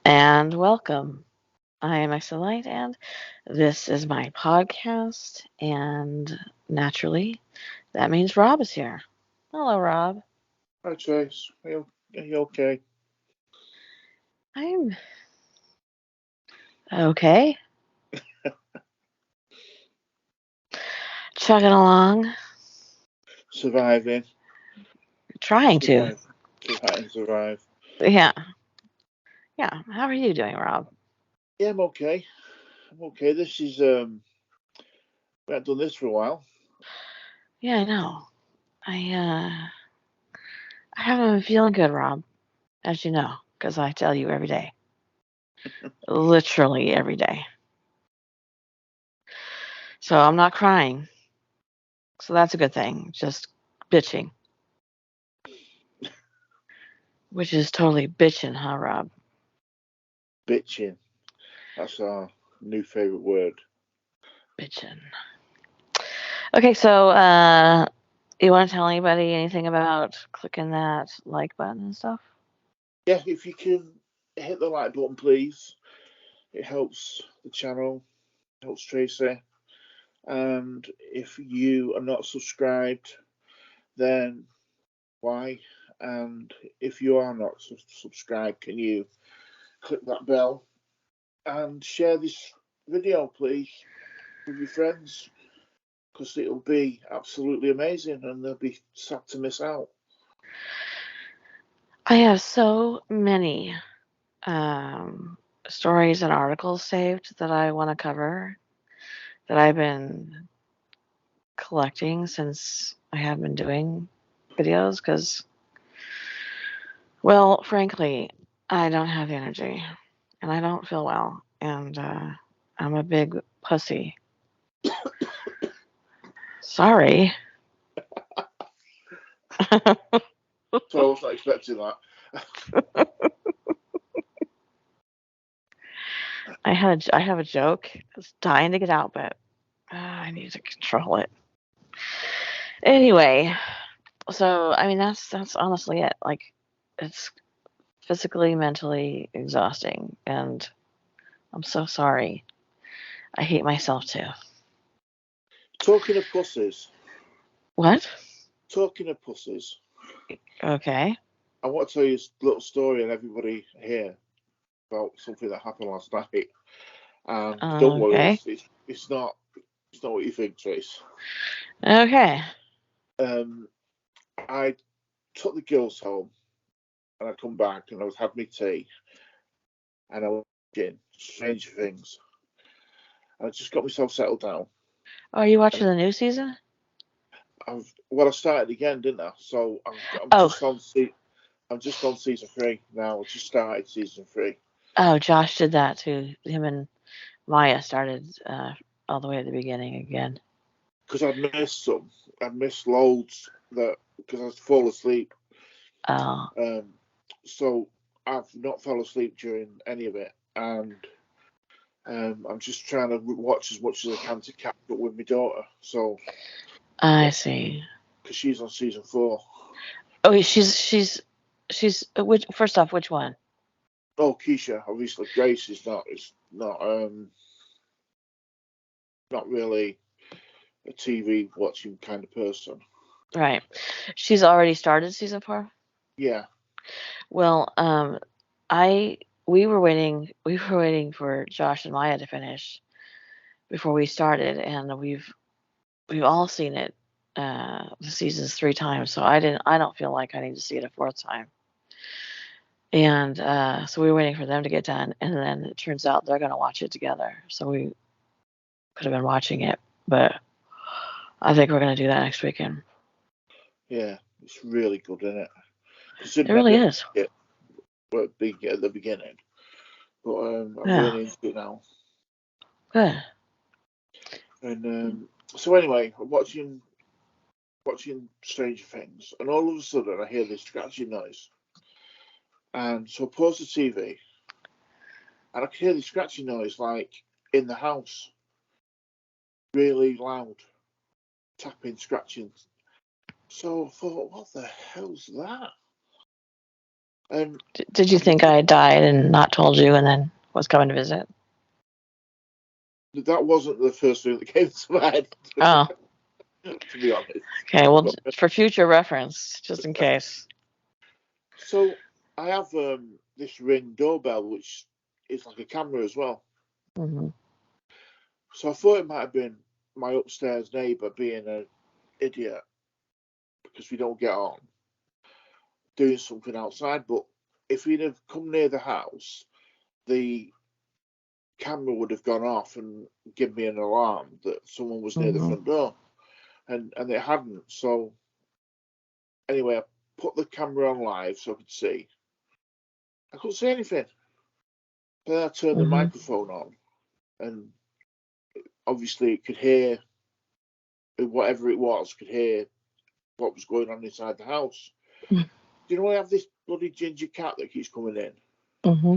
And welcome. I am Excellite, and this is my podcast. And naturally, that means Rob is here. Hello, Rob. Hi Trace, are you okay? I'm okay, chugging along, Surviving, trying to. survive, survive. Yeah, yeah. How are you doing, Rob? Yeah, I'm okay. I'm okay. We haven't done this for a while. Yeah, I know. I haven't been feeling good, Rob, as you know, because I tell you every day, literally every day. So I'm not crying, so that's a good thing. Just bitching, which is totally bitching, huh, Rob? Bitching. That's our new favourite word. Bitching. Okay, so you want to tell anybody anything about clicking that like button and stuff? Yeah, if you can hit the like button, please. It helps the channel, helps Tracy. And if you are not subscribed, then why? And if you are not subscribed, can you click that bell and share this video, please, with your friends, because it'll be absolutely amazing and they'll be sad to miss out. I have so many um, stories and articles saved that I want to cover that I've been collecting since I have been doing videos because, well, frankly, I don't have the energy and I don't feel well, and I'm a big pussy. Sorry. So I was not expecting that. I have a joke. It's dying to get out, but I need to control it. Anyway, so I mean that's honestly it. Like it's physically, mentally exhausting, and I'm so sorry. I hate myself too. Talking of pussies, What? talking of pussies, Okay. I want to tell you a little story and everybody here about something that happened last night. And don't worry, Okay. it's not what you think, Trace. Okay. Um, I took the girls home and I come back and I was had my tea and I was watching Stranger Things. And I just got myself settled down. Oh, are you watching And the new season? I started again, didn't I? So Oh, I'm just on season three now. I just started season three oh, Josh did that too. Him and Maya started all the way at the beginning again. because I'd missed some. I'd missed loads that because I'd fall asleep. Oh, Um, so I've not fell asleep during any of it, and I'm just trying to watch as much as I can to catch up with my daughter. So I see. because she's on season four. Oh, she's which? First off, which one? Oh, Keisha, obviously Grace is not really a TV watching kind of person. Right. She's already started season 4? Yeah, Well, I we were waiting for Josh and Maya to finish before we started, and we've all seen it the seasons 3 times, so I don't feel like I need to see it a fourth time. And so we were waiting for them to get done, and then it turns out they're gonna watch it together. So we could have been watching it, but I think we're gonna do that next weekend. yeah, it's really good, isn't it? It Considering I really didn't is. like it at the beginning, but I'm Yeah. really into it now. Good. And so anyway, I'm watching Stranger Things, and all of a sudden I hear this scratching noise, and so I pause the TV, and I can hear the scratching noise like in the house, really loud, tapping, scratching. So I thought, what the hell's that? And Did you think I died and not told you and then was coming to visit? that wasn't the first thing that came to mind. Oh, To be honest. okay. Well, for future reference, just in case. So I have this Ring doorbell, which is like a camera as well. Mm-hmm. So I thought it might have been my upstairs neighbour being an idiot because we don't get on, doing something outside. But if he'd have come near the house, the camera would have gone off and given me an alarm that someone was near the front door, and it hadn't. So anyway, I put the camera on live so I could see. I couldn't see anything. Then I turned the microphone on, and obviously it could hear whatever it was, could hear what was going on inside the house. Do you know I have this bloody ginger cat that keeps coming in? Mm-hmm.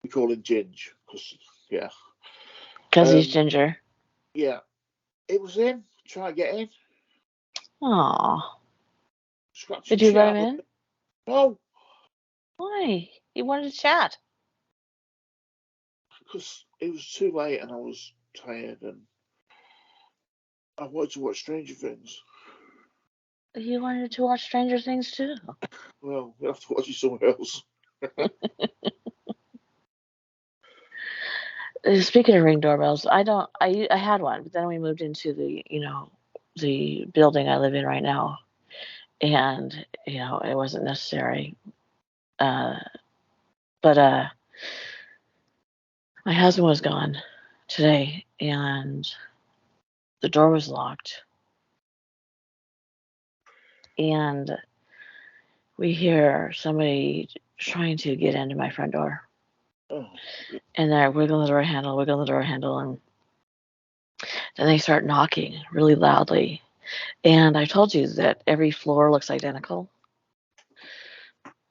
We call him Ginge, Because he's ginger. Yeah. It was him, trying to get in. Aw. Scratching Did you let him shit in? No, Why? He wanted to chat. because it was too late and I was tired and I wanted to watch Stranger Things. He wanted to watch Stranger Things too. Well, we'll have to watch it somewhere else. Speaking of Ring doorbells, I had one, but then we moved into the building I live in right now, and it wasn't necessary. But my husband was gone today, and the door was locked, and we hear somebody trying to get into my front door. Oh. And they're wiggling the door handle, and then they start knocking really loudly. And I told you that every floor looks identical.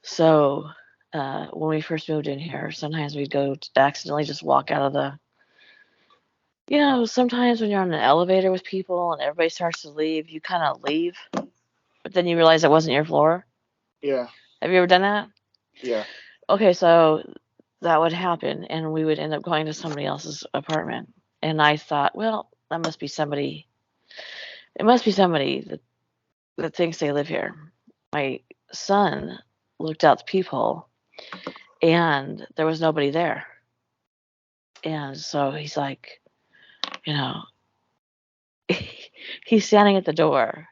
So when we first moved in here, sometimes we'd go to accidentally just walk out of the, sometimes when you're on an elevator with people and everybody starts to leave, you kind of leave, but then you realize it wasn't your floor. Yeah. Have you ever done that? Yeah. Okay, so that would happen, and we would end up going to somebody else's apartment. And I thought, well, that must be somebody. It must be somebody that thinks they live here. My son looked out the peephole, and there was nobody there. And so he's like, he's standing at the door,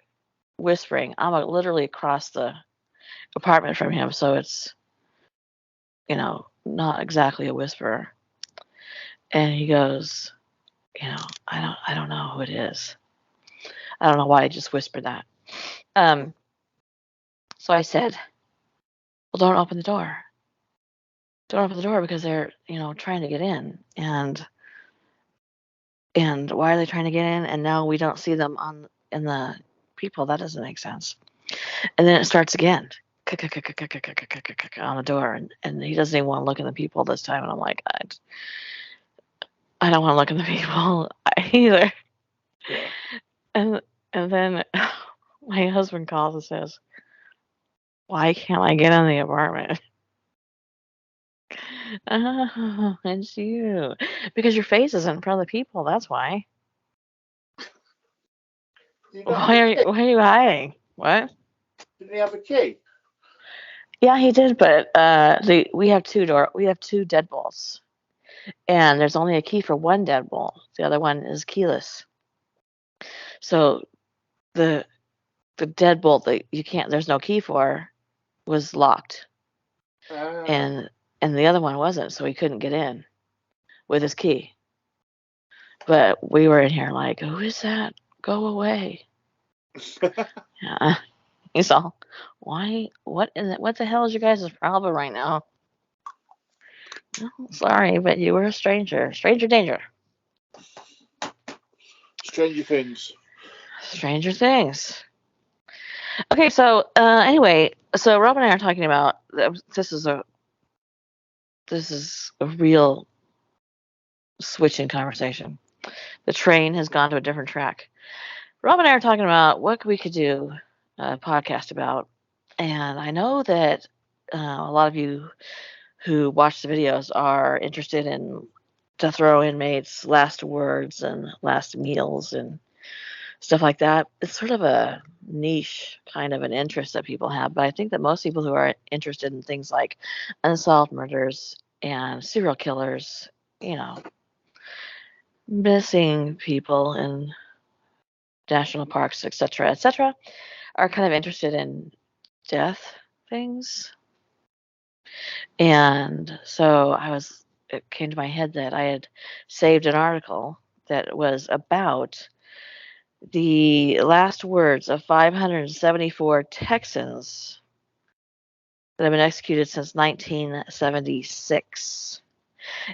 whispering. I'm literally across the apartment from him, so it's, not exactly a whisper. And he goes, I don't know who it is. I don't know why I just whispered that. So I said, well, don't open the door. Don't open the door because they're, trying to get in. And why are they trying to get in? And now we don't see them in the people. That doesn't make sense. And then it starts again. On the door, and he doesn't even want to look at the people this time. And I'm like, I don't want to look at the people either. Yeah. And then my husband calls and says, why can't I get in the apartment? Oh, it's you. Because your face is in front of the people, that's why. Why are you hiding? What? Didn't he have a key? Yeah, he did, but we have two deadbolts. And there's only a key for one deadbolt. The other one is keyless. So the deadbolt that there's no key for was locked. And the other one wasn't, so he couldn't get in with his key. But we were in here like, who is that? Go away. Yeah. He's all, why? What the hell is your guys' problem right now? Oh, sorry, but you were a stranger. Stranger danger. Stranger Things. Stranger Things. Okay, so anyway, so Rob and I are talking about this is a real switch in conversation. The train has gone to a different track. Rob and I are talking about what we could do a podcast about, and I know that a lot of you who watch the videos are interested in death row inmates' last words and last meals and stuff like that. It's sort of a niche kind of an interest that people have, but I think that most people who are interested in things like unsolved murders and serial killers, you know, missing people in national parks, etc., are kind of interested in death things. And so it came to my head that I had saved an article that was about the last words of 574 Texans that have been executed since 1976.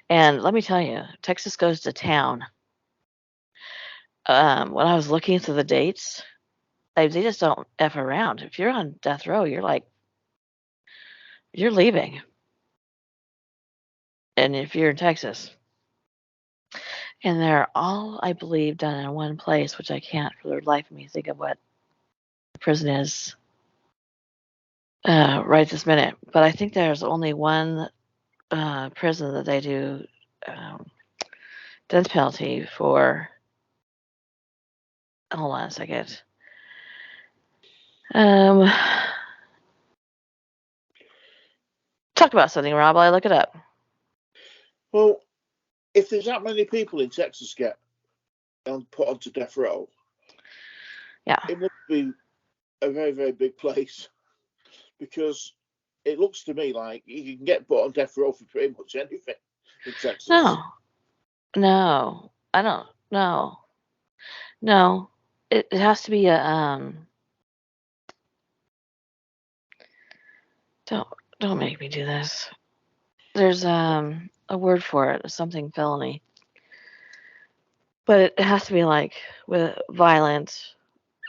And let me tell you, Texas goes to town. When I was looking through the dates, they just don't F around. If you're on death row, you're leaving. And if you're in Texas, and they're all, I believe, done in one place, which I can't for the life of me think of what the prison is right this minute. But I think there's only one prison that they do um, death penalty for. Hold on a second. Talk about something, Rob, while I look it up. Well, if there's that many people in Texas get put onto death row, Yeah. it must be a very, very big place, because it looks to me like you can get put on death row for pretty much anything in Texas. No, I don't. No, it has to be a Don't make me do this. There's a word for it, something felony. But it has to be like with violent,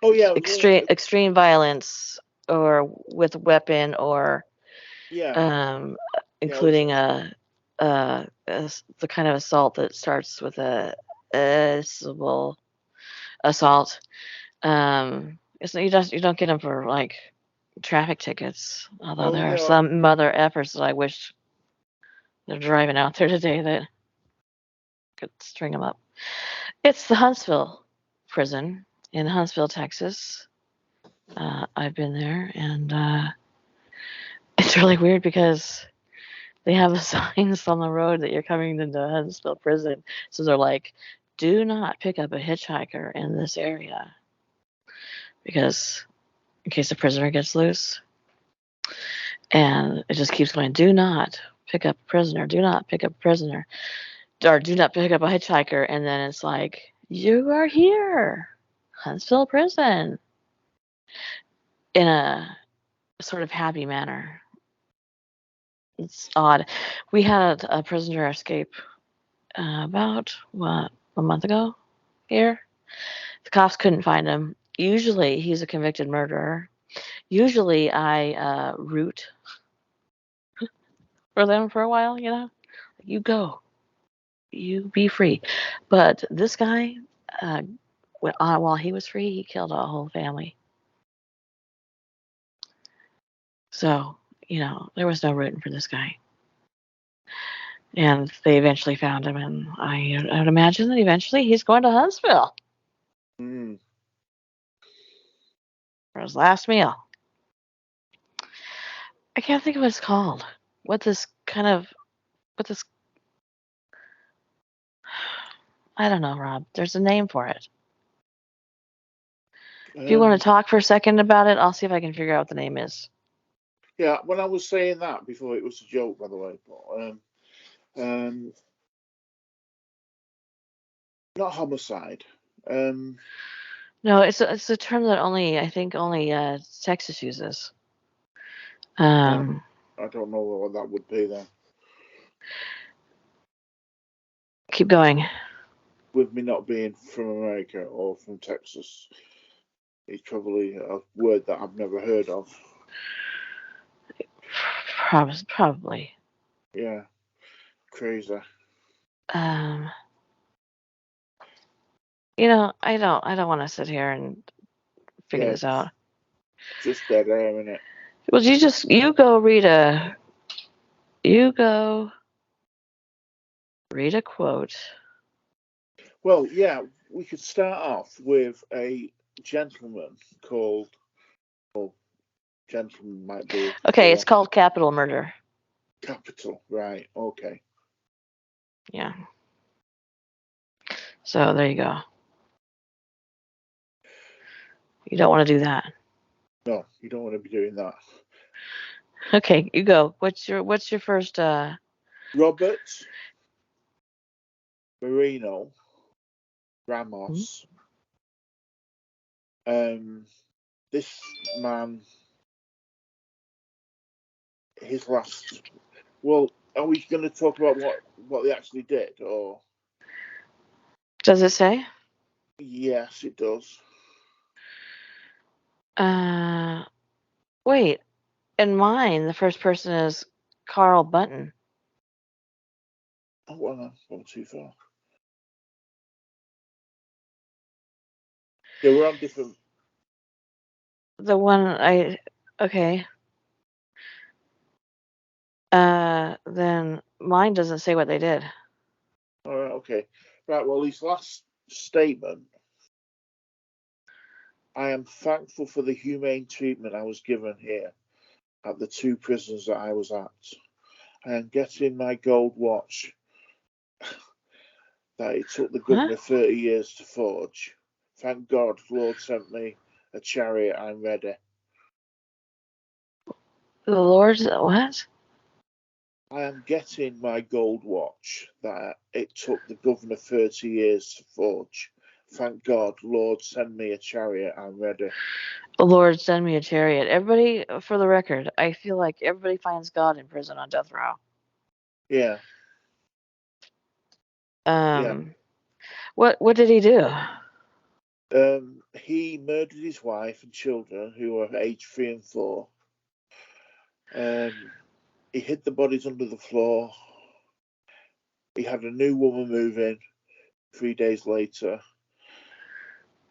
Oh yeah, extreme violence, or with a weapon, or yeah, including the kind of assault that starts with a civil assault. You don't get them for like traffic tickets. Although oh there are no, some other efforts that I wish they're driving out there today that could string them up. It's the Huntsville prison in Huntsville, Texas. I've been there, and it's really weird because they have the signs on the road that you're coming into Huntsville prison. So they're like, do not pick up a hitchhiker in this area because in case the prisoner gets loose. And it just keeps going, do not pick up a prisoner, do not pick up a prisoner, or do not pick up a hitchhiker. And then it's like, you are here, Huntsville prison, in a sort of happy manner. It's odd. We had a prisoner escape about, what, a month ago here? The cops couldn't find him. Usually he's a convicted murderer. Usually I root for them for a while, you know? You go. You be free. But this guy, uh, while he was free, he killed a whole family. So, there was no rooting for this guy. And they eventually found him, and I would imagine that eventually he's going to Huntsville for his last meal. I can't think of what it's called. What this, I don't know, Rob. There's a name for it. If you want to talk for a second about it, I'll see if I can figure out what the name is. Yeah, when I was saying that before, it was a joke, by the way. But, not homicide. No, it's a term that I think only Texas uses. I don't know what that would be then. Keep going. With me not being from America or from Texas, it's probably a word that I've never heard of. Probably. Yeah, crazy. I don't want to sit here and figure this out. Just dead air, innit? Well, you go read a quote. Well, yeah, we could start off with a gentleman called. Well, gentleman might be the Okay, it's wrong called Capital Murder. capital, right? Okay. Yeah. So there you go. You don't want to do that. No, you don't want to be doing that. Okay, you go. What's your first Robert Marino Ramos. This man, his last. Well, are we going to talk about what they actually did, or? does it say? Yes, it does. Wait. In mine, the first person is Carl Bunton. Oh, well, no, not too far. Yeah, we're on different. The one okay. Then mine doesn't say what they did. All right, okay. Right, well, his last statement. I am thankful for the humane treatment I was given here at the two prisons that I was at. I am getting my gold watch that it took the governor 30 years to forge. Thank God, Lord sent me a chariot. I'm ready. The Lord's what? I am getting my gold watch that it took the governor 30 years to forge. Thank God, Lord send me a chariot. I'm ready. The Lord send me a chariot. Everybody, for the record, I feel like everybody finds God in prison on death row. Yeah. Yeah. What did he do? He murdered his wife and children, who were aged 3 and 4. He hid the bodies under the floor. He had a new woman move in 3 days later.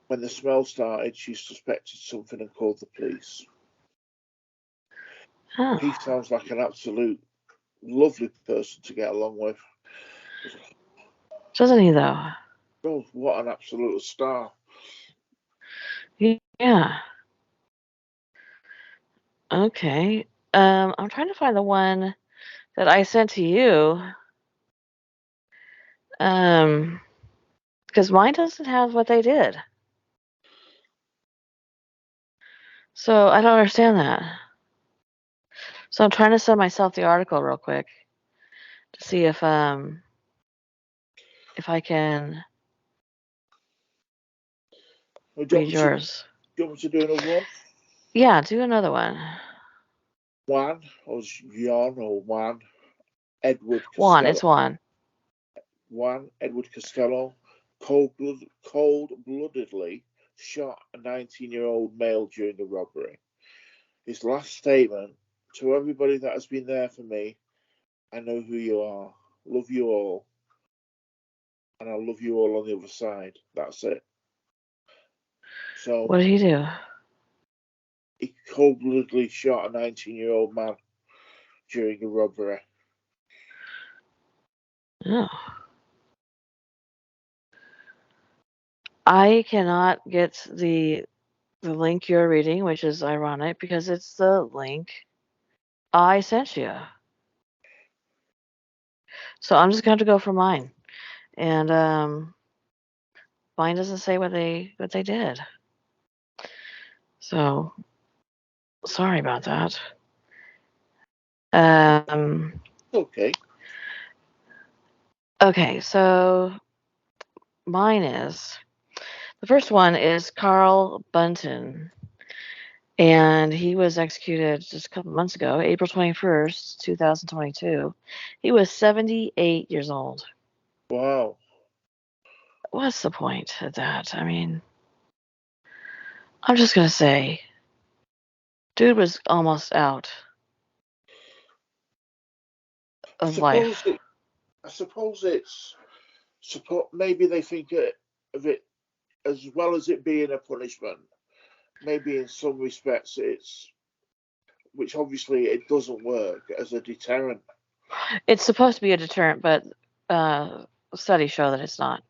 When the smell started, she suspected something and called the police. Oh, He sounds like an absolute lovely person to get along with. doesn't he though? Oh, what an absolute star. Yeah. Okay. I'm trying to find the one that I sent to you. Because mine doesn't have what they did. So I don't understand that. So I'm trying to send myself the article real quick to see if I can Do read yours. you want me to do another one? Yeah, do another one. Juan, or John, or Juan Edward Juan, Costello. it's Juan. Juan Edward Costello cold-bloodedly shot a 19-year-old male during a robbery. His last statement: to everybody that has been there for me, I know who you are, love you all, and I'll love you all on the other side. That's it. So What did he do? he cold-bloodedly shot a 19-year-old man during a robbery. Oh. I cannot get the link you're reading, which is ironic because it's the link I sent you. So I'm just going to go for mine. And mine doesn't say what they did. So sorry about that. Okay. Okay, so mine is the first one is Carl Bunton, and he was executed just a couple months ago, April 21st, 2022. He was 78 years old. Wow. What's the point of that? I mean, I'm just gonna say, dude was almost out I of suppose life. it's maybe they think of it as well as it being a punishment. Maybe in some respects it's which obviously it doesn't work as a deterrent. It's supposed to be a deterrent, but studies show that it's not.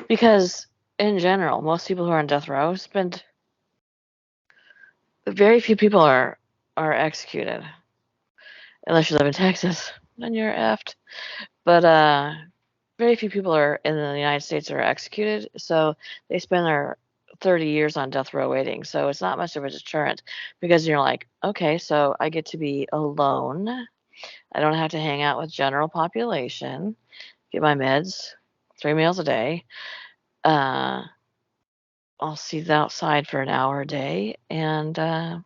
Because in general, most people who are on death row spend very few people are executed, unless you live in Texas, then you're effed. But very few people are in the United States are executed, so they spend their 30 years on death row waiting. So it's not much of a deterrent because you're like, okay, so I get to be alone. I don't have to hang out with general population. Get my meds, 3 meals a day. I'll see the outside for an hour a day, and I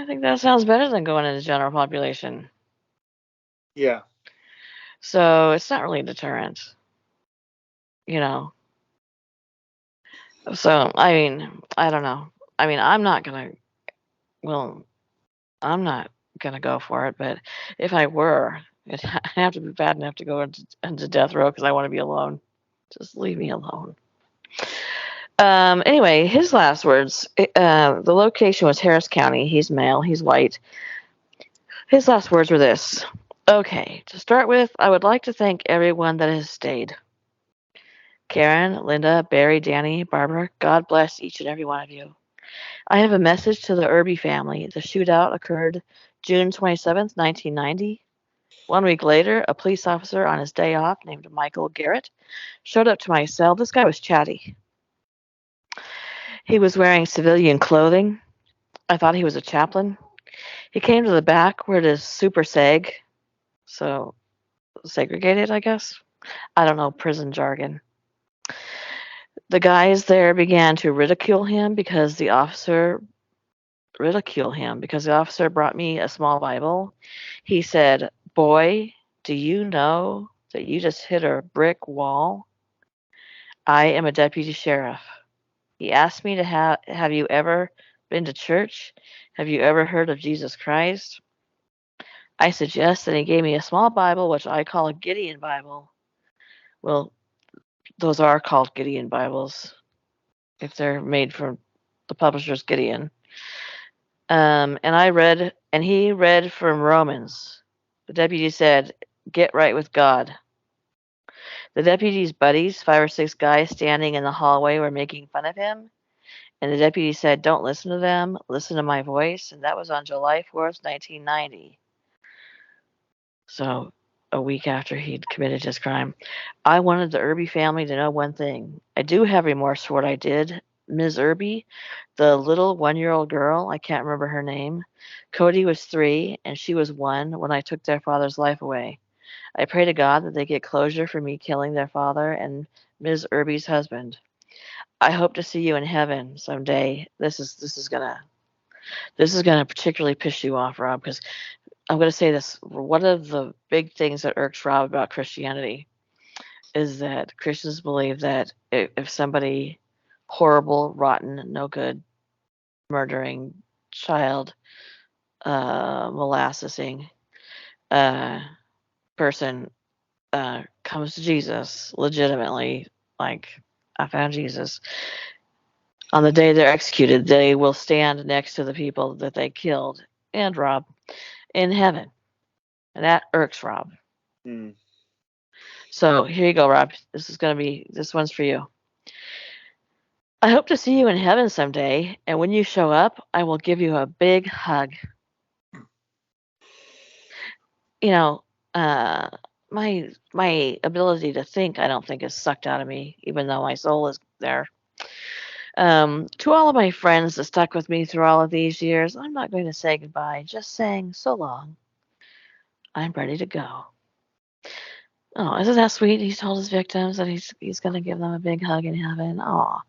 think that sounds better than going into general population. Yeah. So it's not really a deterrent, you know. So I mean, I don't know. I mean, I'm not gonna. Well, I'm not gonna go for it. But if I were, it'd have to be bad enough to go into death row because I want to be alone. Just leave me alone. Anyway, his last words. The location was Harris County. He's male. He's white. His last words were this. Okay, to start with, I would like to thank everyone that has stayed. Karen, Linda, Barry, Danny, Barbara, God bless each and every one of you. I have a message to the Irby family. The shootout occurred June 27th, 1990. 1 week later, a police officer on his day off named Michael Garrett showed up to my cell. This guy was chatty. He was wearing civilian clothing. I thought he was a chaplain. He came to the back where it is super seg, so segregated, I guess. I don't know prison jargon. The guys there began to ridicule him because the officer brought me a small Bible. He said, "Boy, do you know that you just hit a brick wall? I am a deputy sheriff." He asked me to have you ever been to church? Have you ever heard of Jesus Christ? I said yes, and he gave me a small Bible, which I call a Gideon Bible. Well, those are called Gideon Bibles if they're made from the publisher's Gideon. And he read from Romans. The deputy said, "Get right with God." The deputy's buddies, 5 or 6 guys standing in the hallway, were making fun of him. And the deputy said, "Don't listen to them, listen to my voice." And that was on July 4th, 1990. So a week after he'd committed his crime. I wanted the Irby family to know one thing. I do have remorse for what I did. Ms. Irby, the little 1-year-old girl, I can't remember her name. Cody was 3 and she was 1 when I took their father's life away. I pray to God that they get closure for me killing their father and Ms. Irby's husband. I hope to see you in heaven someday. This is gonna particularly piss you off, Rob, because I'm gonna say this. One of the big things that irks Rob about Christianity is that Christians believe that if somebody horrible, rotten, no good, murdering, child, molassing person comes to Jesus legitimately, like, I found Jesus, on the day they're executed, they will stand next to the people that they killed and Rob in heaven. And that irks Rob. Mm. So here you go, Rob. This one's for you. I hope to see you in heaven someday, and when you show up, I will give you a big hug. You know, my ability to think, I don't think, is sucked out of me, even though my soul is there. To all of my friends that stuck with me through all of these years, I'm not going to say goodbye, just saying so long. I'm ready to go. Oh, isn't that sweet? He told his victims that he's going to give them a big hug in heaven. Oh,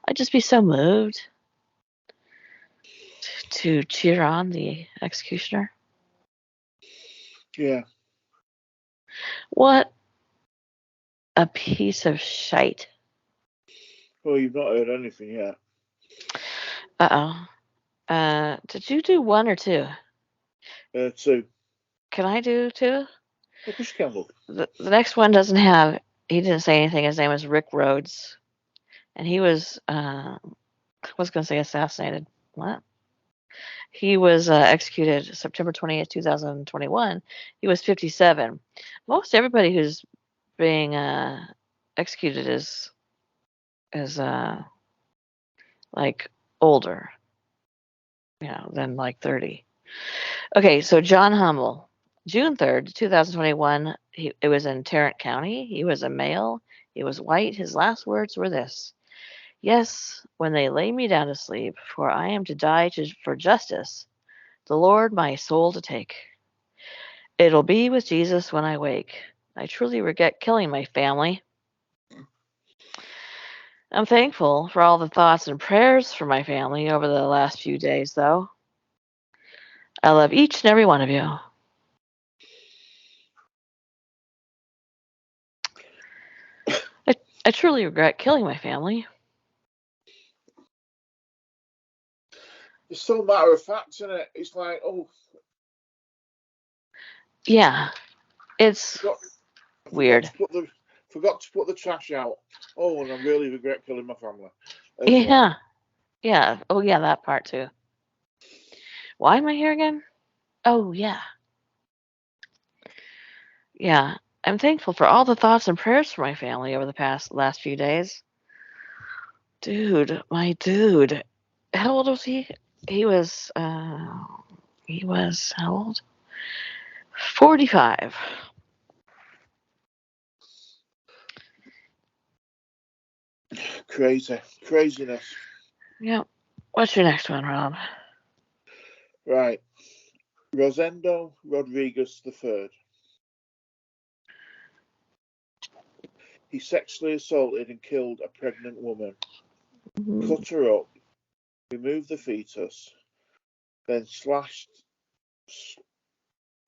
I'd just be so moved to cheer on the executioner. Yeah. What a piece of shite. Well, you've not heard anything yet. Uh-oh. Did you do 1 or 2? 2. Can I do 2? Of course you can, look. The next one doesn't have, he didn't say anything. His name was Rick Rhodes. And he was, I was going to say assassinated. What? He was executed September 20th, 2021. He was 57. Most everybody who's being executed is like older, than like 30. Okay, so John Hummel, June 3rd, 2021. It was in Tarrant County. He was a male. He was white. His last words were this: "Yes, when they lay me down to sleep, for I am to die for justice, the Lord my soul to take. It'll be with Jesus when I wake. I truly regret killing my family. I'm thankful for all the thoughts and prayers for my family over the last few days, though. I love each and every one of you." I truly regret killing my family. It's so matter of fact, isn't it? It's like, oh, Yeah, it's forgot, weird. forgot to put the trash out. Oh, and I really regret killing my family. As well. Yeah, yeah. Oh, yeah, that part too. Why am I here again? Oh, yeah, yeah. I'm thankful for all the thoughts and prayers for my family over the last few days. Dude, my dude. How old was he? He was, uh, he was how old? 45. Craziness. Yep. What's your next one, Rob? Right. Rosendo Rodriguez III. He sexually assaulted and killed a pregnant woman, cut her up, removed the fetus, then stashed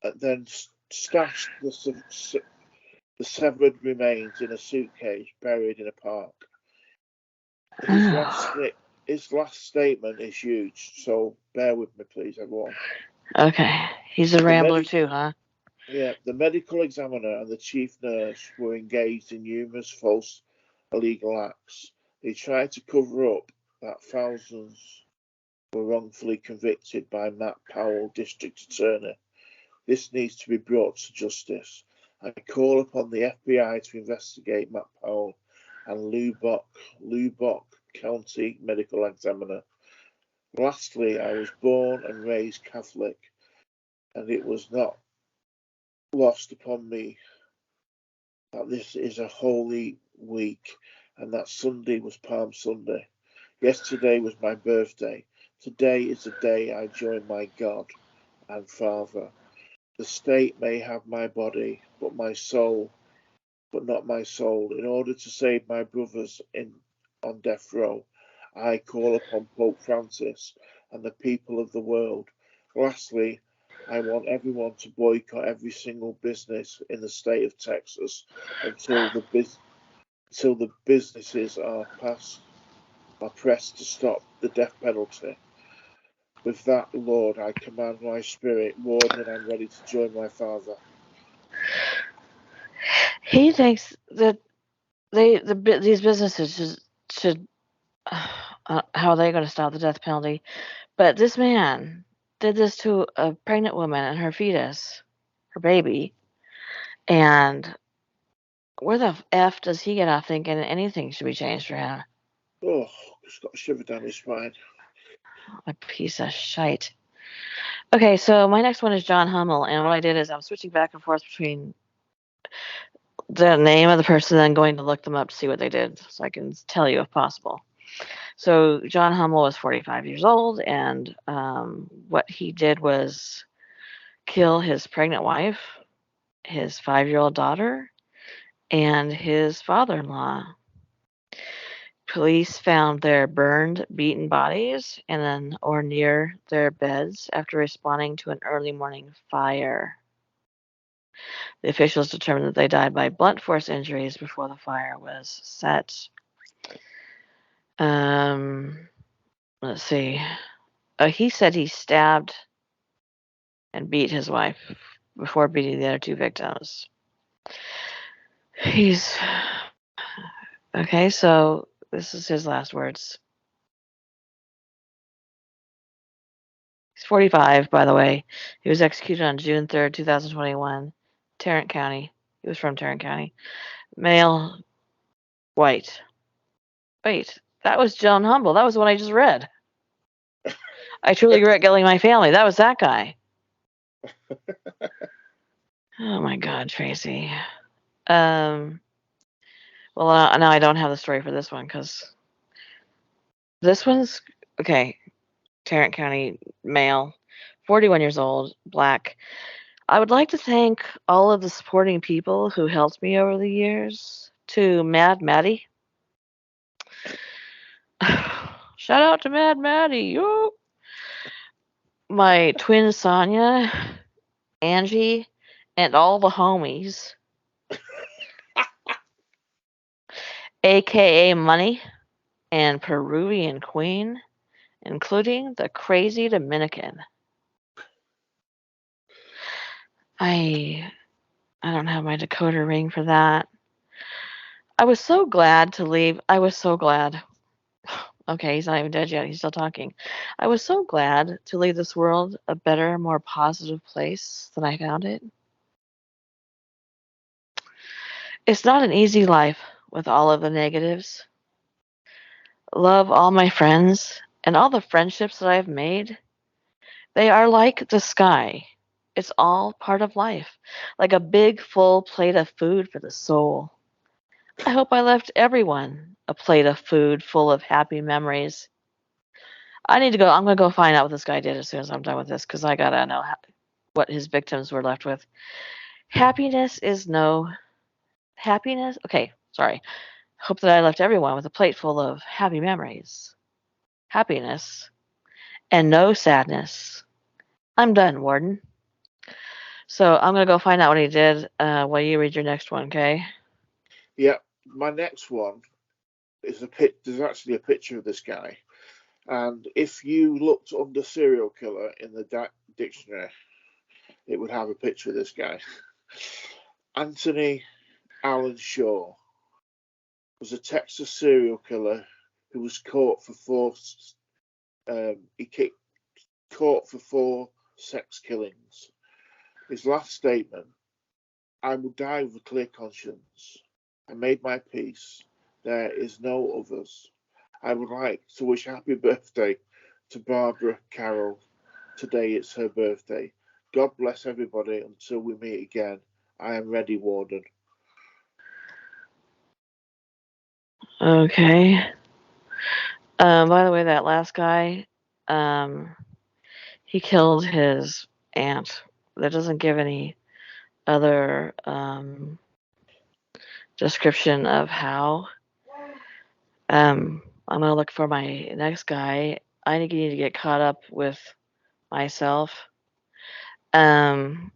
the severed remains in a suitcase buried in a park. His last statement is huge, so bear with me, please, everyone. Okay. He's a The rambler too, huh? the medical examiner and the chief nurse were engaged in numerous false illegal acts. They tried to cover up that thousands were wrongfully convicted by Matt Powell, district attorney. This needs to be brought to justice. I call upon the FBI to investigate Matt Powell and Lubbock County medical examiner. Lastly, I was born and raised Catholic, and it was not lost upon me that this is a holy week and that Sunday was Palm Sunday. Yesterday was my birthday. Today is the day I join my God and Father. The state may have my body, but not my soul. In order to save my brothers on death row, I call upon Pope Francis and the people of the world. Lastly, I want everyone to boycott every single business in the state of Texas until the businesses are pressed to stop the death penalty. With that, Lord, I command my spirit, warning, and I'm ready to join my Father. He thinks that these businesses should how are they going to stop the death penalty? But this man did this to a pregnant woman and her fetus, her baby, and where the f does he get off thinking anything should be changed for him? Oh, it's got a shiver down his spine. A piece of shite. Okay, so my next one is John Hummel, and what I did is I'm switching back and forth between the name of the person and then going to look them up to see what they did, so I can tell you if possible. So John Hummel was 45 years old, and what he did was kill his pregnant wife, his 5-year-old daughter, and his father-in-law. Police found their burned, beaten bodies or near their beds after responding to an early morning fire. The officials determined that they died by blunt force injuries before the fire was set. Let's see. He said he stabbed and beat his wife before beating the other two victims. He's okay, so this is his last words. He's 45, by the way. He was executed on June 3rd, 2021, Tarrant County. He was from Tarrant County. Male, white. Wait, that was John Humble. That was the one I just read. I truly regret killing my family. That was that guy. Oh my God, Tracy. Well, now I don't have the story for this one because this one's okay. Tarrant County male, 41 years old, black. I would like to thank all of the supporting people who helped me over the years. To Mad Maddie. Shout out to Mad Maddie. Yo. My twin Sonia, Angie, and all the homies. AKA Money and Peruvian Queen, including the crazy Dominican. I don't have my decoder ring for that. I was so glad to leave. I was so glad. Okay, he's not even dead yet. He's still talking. I was so glad to leave this world a better, more positive place than I found it. It's not an easy life with all of the negatives. Love all my friends and all the friendships that I've made. They are like the sky. It's all part of life, like a big, full plate of food for the soul. I hope I left everyone a plate of food full of happy memories. I need to go. I'm going to go find out what this guy did as soon as I'm done with this because I got to know what his victims were left with. Happiness is no happiness. Okay, sorry. Hope that I left everyone with a plate full of happy memories, happiness, and no sadness. I'm done, Warden. So I'm going to go find out what he did while you read your next one, okay? Yeah, my next one is there's actually a picture of this guy. And if you looked under serial killer in the dictionary, it would have a picture of this guy. Anthony Allen Shaw was a Texas serial killer who was caught for four sex killings. His last statement: "I will die with a clear conscience. I made my peace. There is no others. I would like to wish happy birthday to Barbara Carroll. Today it's her birthday. God bless everybody until we meet again. I am ready, Warden." Okay. By the way, that last guy, he killed his aunt. That doesn't give any other description of how. I'm gonna look for my next guy. I need to get caught up with myself. Let's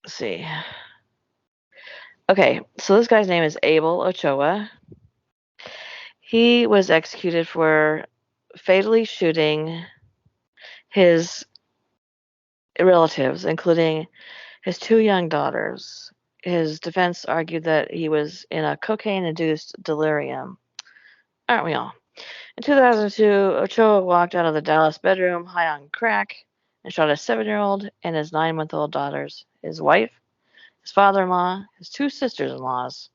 see. Okay, so this guy's name is Abel Ochoa. He was executed for fatally shooting his relatives, including his two young daughters. His defense argued that he was in a cocaine-induced delirium. Aren't we all? In 2002, Ochoa walked out of the Dallas bedroom high on crack and shot his 7-year-old and his 9-month-old daughters, his wife, his father-in-law, his two sisters-in-laws.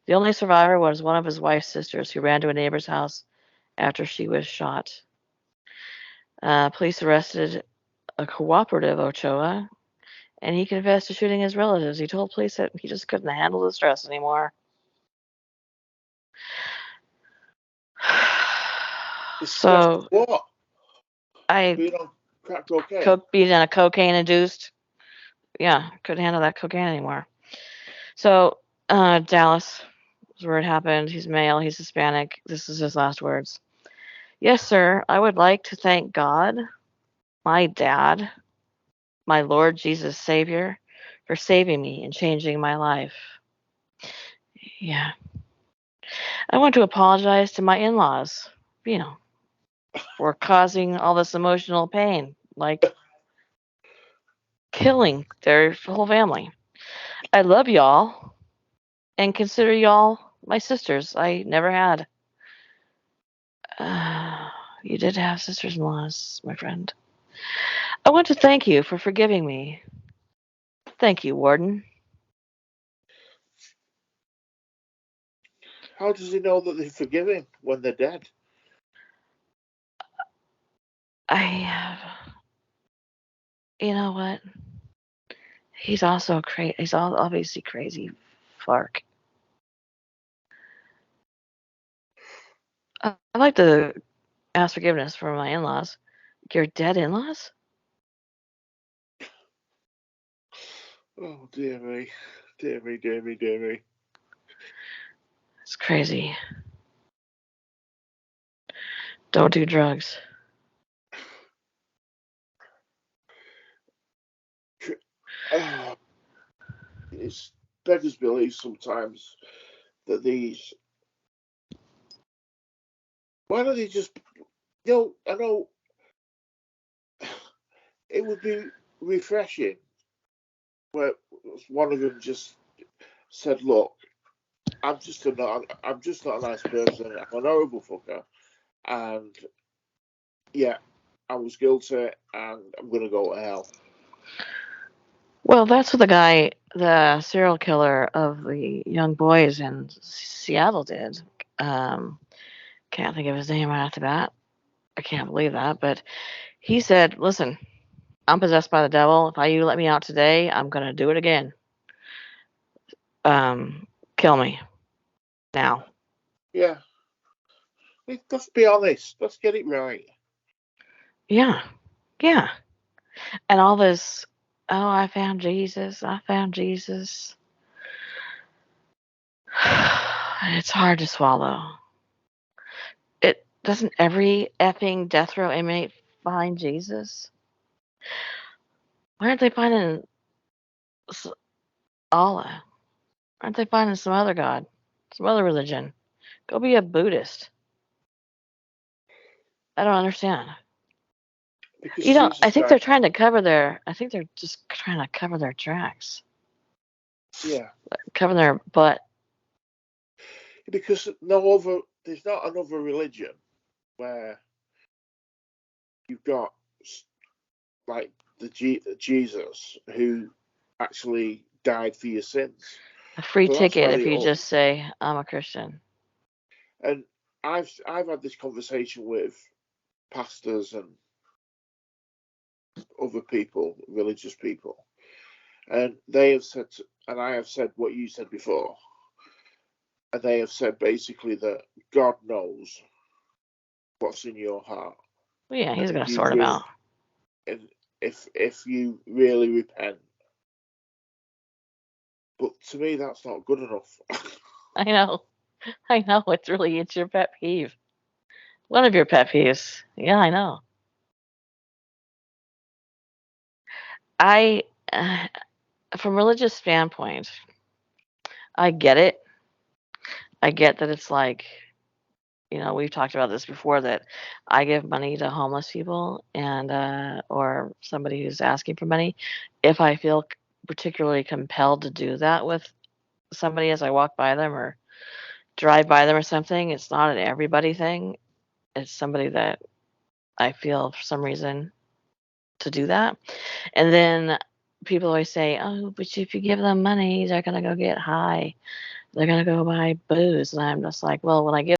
The only survivor was one of his wife's sisters who ran to a neighbor's house after she was shot. Police arrested a cooperative Ochoa, and he confessed to shooting his relatives. He told police that he just couldn't handle the stress anymore. So what? Being on crack cocaine. Being on a cocaine-induced. Yeah, couldn't handle that cocaine anymore. So Dallas is where it happened. He's male. He's Hispanic. This is his last words. "Yes, sir. I would like to thank God, my dad, my Lord Jesus Savior, for saving me and changing my life." Yeah. "I want to apologize to my in-laws, for causing all this emotional pain, like killing their whole family. I love y'all and consider y'all my sisters I never had." You did have sisters-in-laws, my friend. I want to thank you for forgiving me. Thank you, Warden. How does he know that they forgive him when they're dead? You know what? He's also crazy. He's obviously crazy, Fark. I'd like to ask forgiveness for my in-laws. Your dead in-laws? Oh, dear me. Dear me, dear me, dear me. It's crazy. Don't do drugs. It's beggars belief sometimes that these. Why don't they just. I know it would be refreshing where one of them just said, "Look, I'm just not a nice person. I'm an horrible fucker, and yeah, I was guilty, and I'm gonna go to hell." Well, that's what the serial killer of the young boys in Seattle did. Can't think of his name right off the bat. I can't believe that, but he said, "Listen, I'm possessed by the devil. If you let me out today, I'm gonna do it again. Kill me now." Yeah, let's be honest. Let's get it right. Yeah, yeah. And all this, oh, I found Jesus. I found Jesus. It's hard to swallow. It doesn't every effing death row inmate find Jesus? Why aren't they finding Allah? Aren't they finding some other god, some other religion? Go be a Buddhist. I don't understand. Because I Jesus think died. they're trying to cover their. I think they're just trying to cover their tracks, Yeah, cover their butt. because there's not another religion where you've got like the Jesus who actually died for your sins. A free So that's ticket if very you odd. just say I'm a Christian. And I've had this conversation with pastors and other people, religious people, and they have said, and I have said what you said before, and they have said basically that God knows what's in your heart, Well, yeah, he's and gonna sort them out. if you really repent. But to me, that's not good enough. I know. I know. It's your pet peeve. One of your pet peeves. Yeah, I know. I, uh, from a religious standpoint, I get it. I get that it's like, we've talked about this before that I give money to homeless people and or somebody who's asking for money if I feel particularly compelled to do that with somebody as I walk by them or drive by them or something. It's not an everybody thing. It's somebody that I feel for some reason to do that. And then people always say, "Oh, but if you give them money, they're gonna go get high. They're gonna go buy booze." And I'm just like, well, when I give